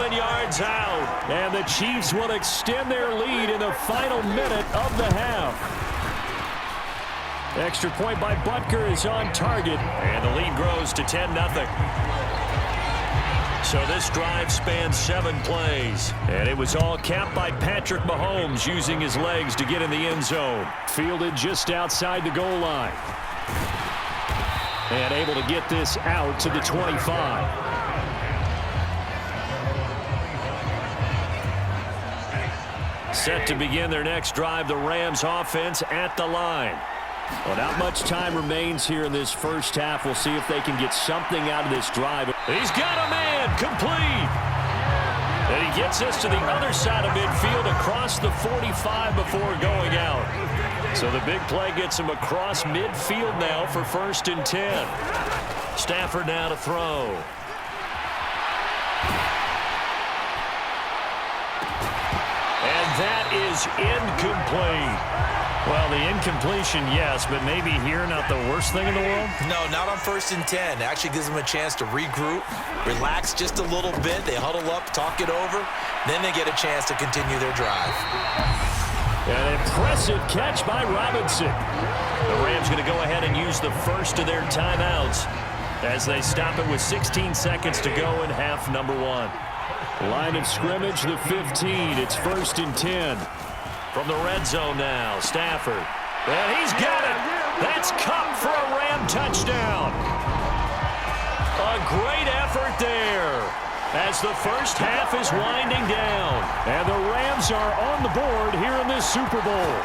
7 yards out. And the Chiefs will extend their lead in the final minute of the half. Extra point by Butker is on target. And the lead grows to 10-0. So this drive spans 7 plays. And it was all capped by Patrick Mahomes using his legs to get in the end zone. Fielded just outside the goal line. And able to get this out to the 25. Set to begin their next drive, the Rams offense at the line. Well, not much time remains here in this first half. We'll see if they can get something out of this drive. He's got a man complete. And he gets us to the other side of midfield across the 45 before going out. So the big play gets him across midfield now for 1st and 10. Stafford now to throw. And that is incomplete. Well, the incompletion, yes, but maybe here not the worst thing in the world? No, not on 1st and 10. It actually gives them a chance to regroup, relax just a little bit. They huddle up, talk it over. Then they get a chance to continue their drive. An impressive catch by Robinson. The Rams going to go ahead and use the first of their timeouts as they stop it with 16 seconds to go in half number 1. Line of scrimmage, the 15. It's 1st and 10. From the red zone now, Stafford. And he's got it. That's Cup for a Ram touchdown. A great effort there as the first half is winding down. And the Rams are on the board here in this Super Bowl.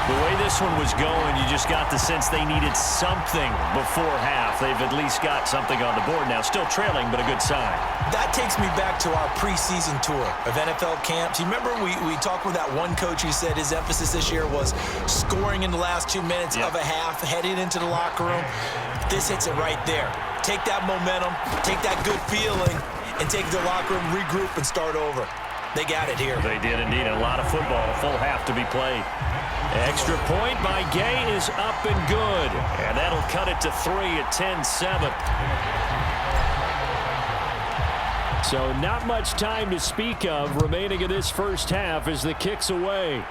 The way this one was going, you just got the sense they needed something before half. They've at least got something on the board now. Still trailing, but a good sign. That takes me back to our preseason tour of NFL camps. You remember we talked with that one coach who said his emphasis this year was scoring in the last 2 minutes of a half, heading into the locker room. This hits it right there. Take that momentum, take that good feeling, and take it to the locker room, regroup, and start over. They got it here. They did indeed. A lot of football, a full half to be played. Extra point by Gay is up and good. And that'll cut it to 3 at 10-7. So not much time to speak of remaining in this first half as the kick's away.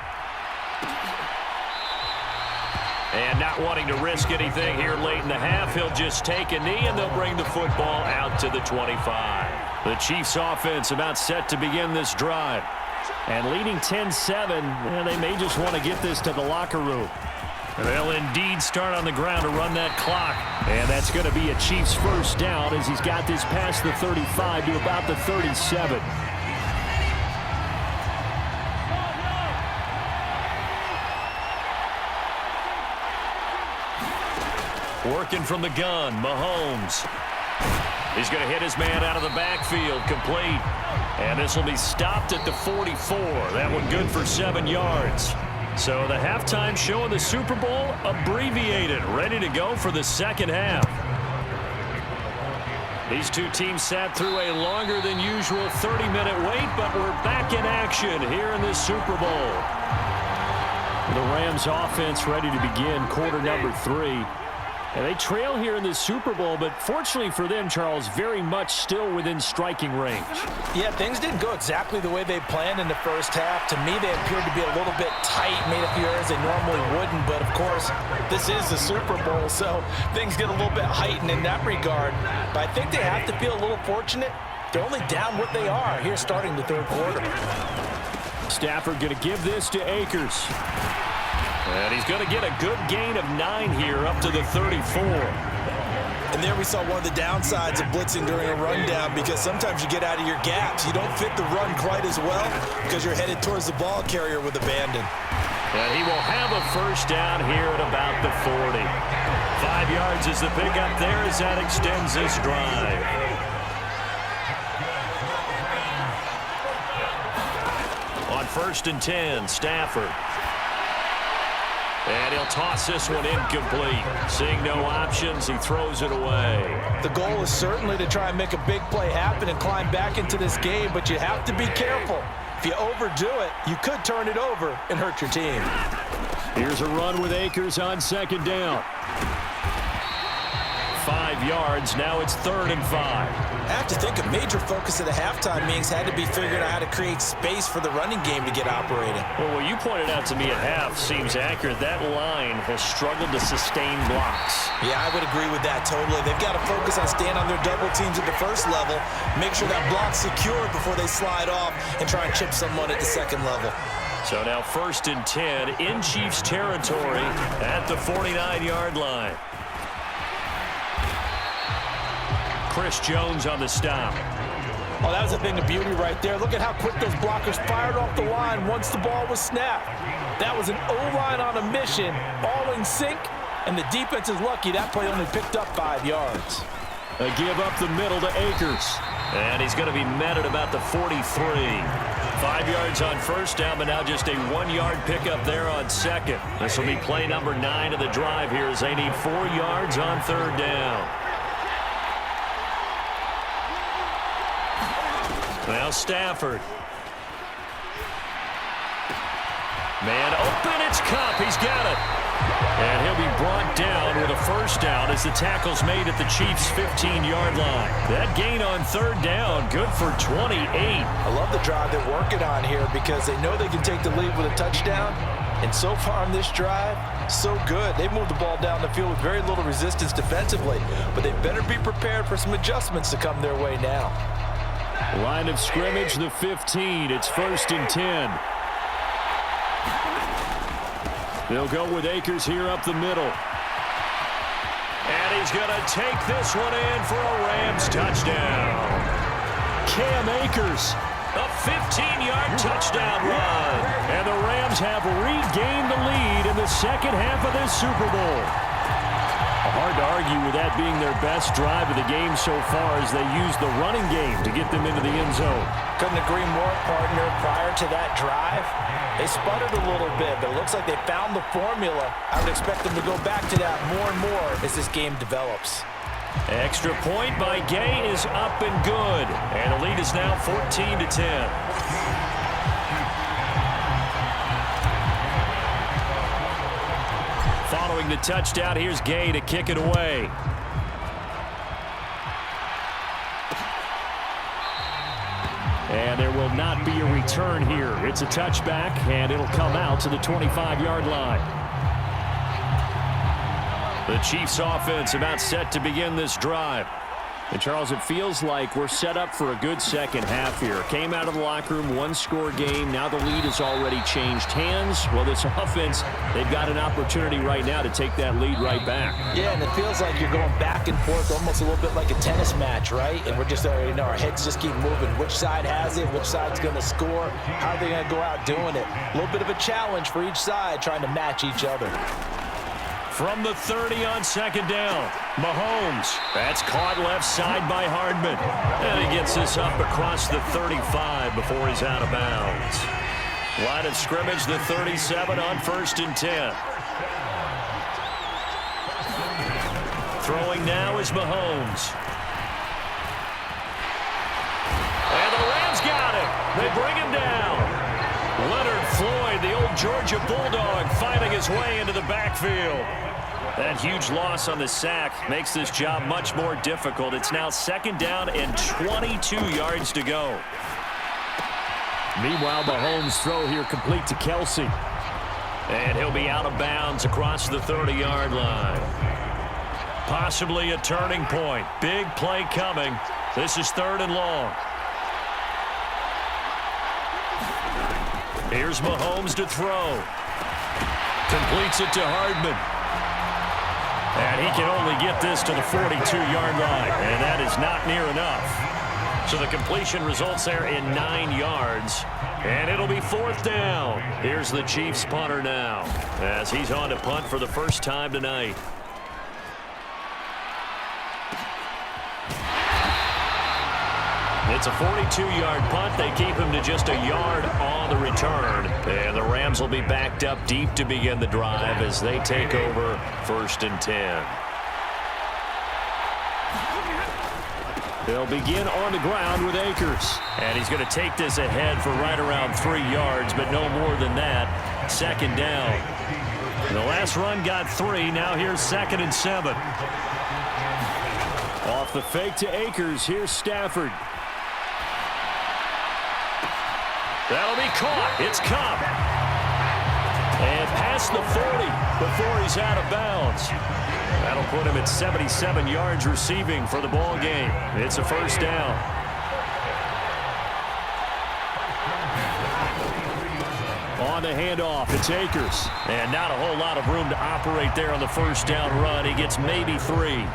And not wanting to risk anything here late in the half, he'll just take a knee and they'll bring the football out to the 25. The Chiefs offense about set to begin this drive. And leading 10-7, they may just want to get this to the locker room. They'll indeed start on the ground to run that clock. And that's going to be a Chiefs first down as he's got this past the 35 to about the 37. Working from the gun, Mahomes. He's going to hit his man out of the backfield, complete. And this will be stopped at the 44. That one good for 7 yards. So the halftime show in the Super Bowl abbreviated, ready to go for the second half. These two teams sat through a longer than usual 30-minute wait, but we're back in action here in this Super Bowl. The Rams offense ready to begin quarter number 3. And they trail here in this Super Bowl, but fortunately for them, Charles, very much still within striking range. Yeah, things didn't go exactly the way they planned in the first half. To me, they appeared to be a little bit tight, made a few errors they normally wouldn't. But, of course, this is the Super Bowl, so things get a little bit heightened in that regard. But I think they have to feel a little fortunate. They're only down what they are here starting the third quarter. Stafford going to give this to Akers. And he's going to get a good gain of 9 here up to the 34. And there we saw one of the downsides of blitzing during a rundown, because sometimes you get out of your gaps. You don't fit the run quite as well because you're headed towards the ball carrier with abandon. And he will have a first down here at about the 40. 5 yards is the pickup there as that extends this drive. On 1st and 10, Stafford. And he'll toss this one incomplete. Seeing no options, he throws it away. The goal is certainly to try and make a big play happen and climb back into this game, but you have to be careful. If you overdo it, you could turn it over and hurt your team. Here's a run with Akers on 2nd down. 5 yards, now it's 3rd and 5. I have to think a major focus of the halftime meetings had to be figuring out how to create space for the running game to get operating. Well, what you pointed out to me at half seems accurate. That line has struggled to sustain blocks. Yeah, I would agree with that totally. They've got to focus on staying on their double teams at the first level, make sure that block's secure before they slide off and try and chip someone at the second level. So now 1st and 10 in Chiefs territory at the 49-yard line. Chris Jones on the stop. Oh, that was a thing of beauty right there. Look at how quick those blockers fired off the line once the ball was snapped. That was an O-line on a mission, all in sync, and the defense is lucky that play only picked up 5 yards. A give up the middle to Akers. And he's going to be met at about the 43. 5 yards on first down, but now just a 1-yard pickup there on second. This will be play number 9 of the drive here as they need 4 yards on third down. Now Stafford. Man open, it's Kupp. He's got it. And he'll be brought down with a first down as the tackle's made at the Chiefs' 15-yard line. That gain on third down, good for 28. I love the drive they're working on here because they know they can take the lead with a touchdown. And so far on this drive, so good. They've moved the ball down the field with very little resistance defensively, but they better be prepared for some adjustments to come their way now. Line of scrimmage, the 15. It's 1st and 10. They'll go with Akers here up the middle. And he's going to take this one in for a Rams touchdown. Cam Akers, a 15-yard touchdown run. And the Rams have regained the lead in the second half of this Super Bowl. Hard to argue with that being their best drive of the game so far as they use the running game to get them into the end zone. Couldn't agree more, partner. Prior to that drive, they sputtered a little bit, but it looks like they found the formula. I would expect them to go back to that more and more as this game develops. Extra point by Gay is up and good. And the lead is now 14-10. Following the touchdown, here's Gay to kick it away. And there will not be a return here. It's a touchback, and it'll come out to the 25-yard line. The Chiefs offense about set to begin this drive. And Charles, it feels like we're set up for a good second half here. Came out of the locker room, 1-score game. Now the lead has already changed hands. Well, this offense, they've got an opportunity right now to take that lead right back. Yeah, and it feels like you're going back and forth, almost a little bit like a tennis match, right? And we're just, our heads just keep moving. Which side has it? Which side's going to score? How are they going to go out doing it? A little bit of a challenge for each side, trying to match each other. From the 30 on second down, Mahomes. That's caught left side by Hardman. And he gets this up across the 35 before he's out of bounds. Line of scrimmage, the 37 on 1st and 10. Throwing now is Mahomes. And the Rams got him. They bring him down. Leonard Floyd, the old Georgia Bulldog, finding his way into the backfield. That huge loss on the sack makes this job much more difficult. It's now 2nd down and 22 yards to go. Meanwhile, Mahomes' throw here complete to Kelsey. And he'll be out of bounds across the 30-yard line. Possibly a turning point. Big play coming. This is 3rd and long. Here's Mahomes to throw. Completes it to Hardman. And he can only get this to the 42-yard line. And that is not near enough. So the completion results there in 9 yards. And it'll be 4th down. Here's the Chiefs punter now as he's on to punt for the first time tonight. It's a 42-yard punt. They keep him to just a yard on the return. And the Rams will be backed up deep to begin the drive as they take over 1st and 10. They'll begin on the ground with Akers. And he's going to take this ahead for right around 3 yards, but no more than that. 2nd down. The last run got 3. Now here's 2nd and 7. Off the fake to Akers. Here's Stafford. That'll be caught. It's Cobb. And past the 40 before he's out of bounds. That'll put him at 77 yards receiving for the ball game. It's a first down. On the handoff, it's Akers. And not a whole lot of room to operate there on the first down run. He gets maybe 3.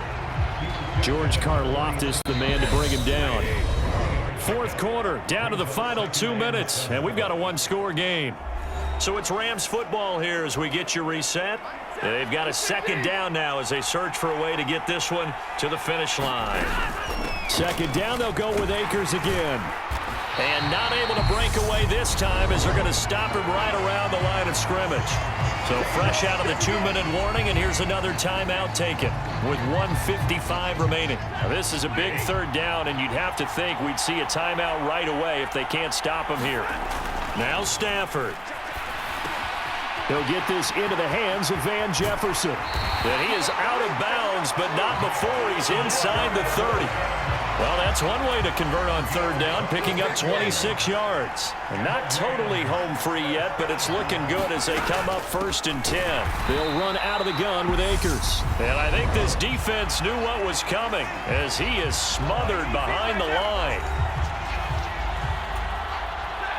George Karlaftis, the man to bring him down. Fourth quarter, down to the final 2 minutes, and we've got a one-score game. So it's Rams football here as we get you reset. They've got a second down now as they search for a way to get this one to the finish line. Second down, they'll go with Akers again. And not able to break away this time as they're going to stop him right around the line of scrimmage. So fresh out of the 2-minute warning, and here's another timeout taken with 1:55 remaining. Now, this is a big third down, and you'd have to think we'd see a timeout right away if they can't stop him here. Now Stafford. He'll get this into the hands of Van Jefferson. And he is out of bounds, but not before he's inside the 30. Well, that's one way to convert on third down, picking up 26 yards. And not totally home free yet, but it's looking good as they come up 1st and 10. They'll run out of the gun with Akers. And I think this defense knew what was coming as he is smothered behind the line.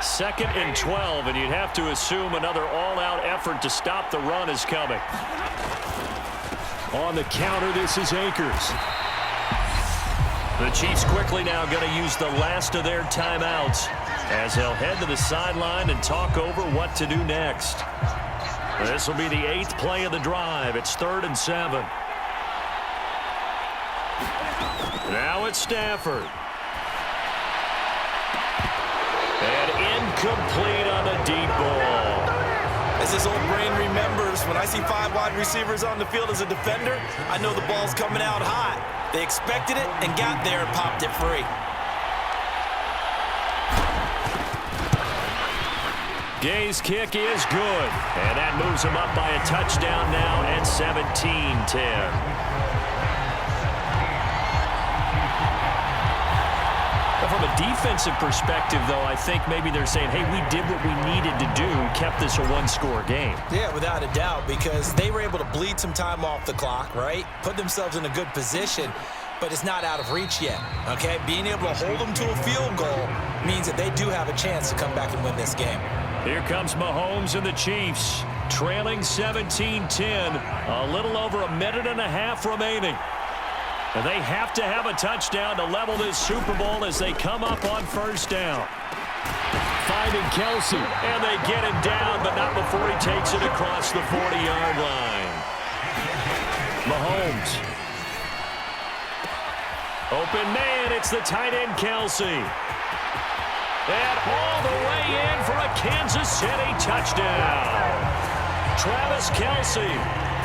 2nd and 12, and you'd have to assume another all-out effort to stop the run is coming. On the counter, this is Akers. The Chiefs quickly now going to use the last of their timeouts as they'll head to the sideline and talk over what to do next. This will be the 8th play of the drive. It's 3rd and 7. Now it's Stafford. And incomplete on the deep ball. As this old brain remembers, when I see 5 wide receivers on the field as a defender, I know the ball's coming out hot. They expected it and got there and popped it free. Gay's kick is good. And that moves him up by a touchdown now at 17-10. From a defensive perspective, though, I think maybe they're saying, hey, we did what we needed to do, kept this a one-score game. Yeah, without a doubt, because they were able to bleed some time off the clock, right? Put themselves in a good position, but it's not out of reach yet, okay? Being able to hold them to a field goal means that they do have a chance to come back and win this game. Here comes Mahomes and the Chiefs, trailing 17-10, a little over a minute and a half remaining. And they have to have a touchdown to level this Super Bowl as they come up on first down. Finding Kelsey, and they get him down, but not before he takes it across the 40-yard line. Mahomes. Open man, it's the tight end Kelsey. And all the way in for a Kansas City touchdown. Travis Kelsey.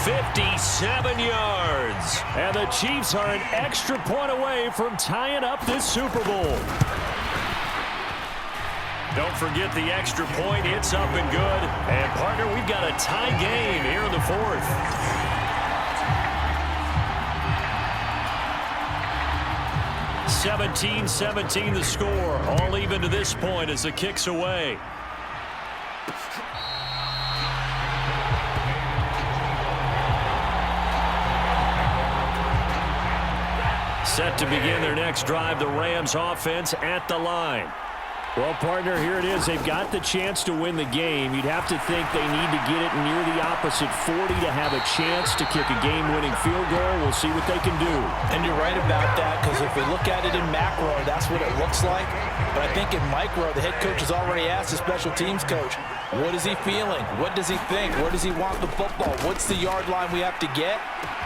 57 yards. And the Chiefs are an extra point away from tying up this Super Bowl. Don't forget the extra point. It's up and good. And, partner, we've got a tie game here in the 4th. (17-17) the score. All even to this point as the kick's away. Set to begin their next drive, the Rams offense at the line. Well, partner, here it is. They've got the chance to win the game. You'd have to think they need to get it near the opposite 40 to have a chance to kick a game-winning field goal. We'll see what they can do. And you're right about that, because if we look at it in macro, that's what it looks like. But I think in micro, the head coach has already asked the special teams coach, what is he feeling? What does he think? Where does he want the football? What's the yard line we have to get?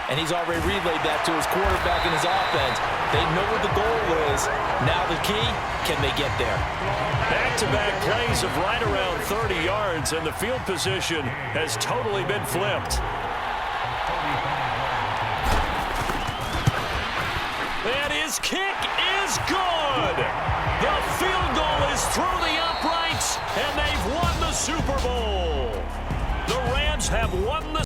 And he's already relayed that to his quarterback and his offense. They know what the goal is. Now the key, can they get there? Back-to-back plays of right around 30 yards, and the field position has totally been flipped. And his kick is good. The field goal is through the uprights, and they've won the Super Bowl. The Rams have won the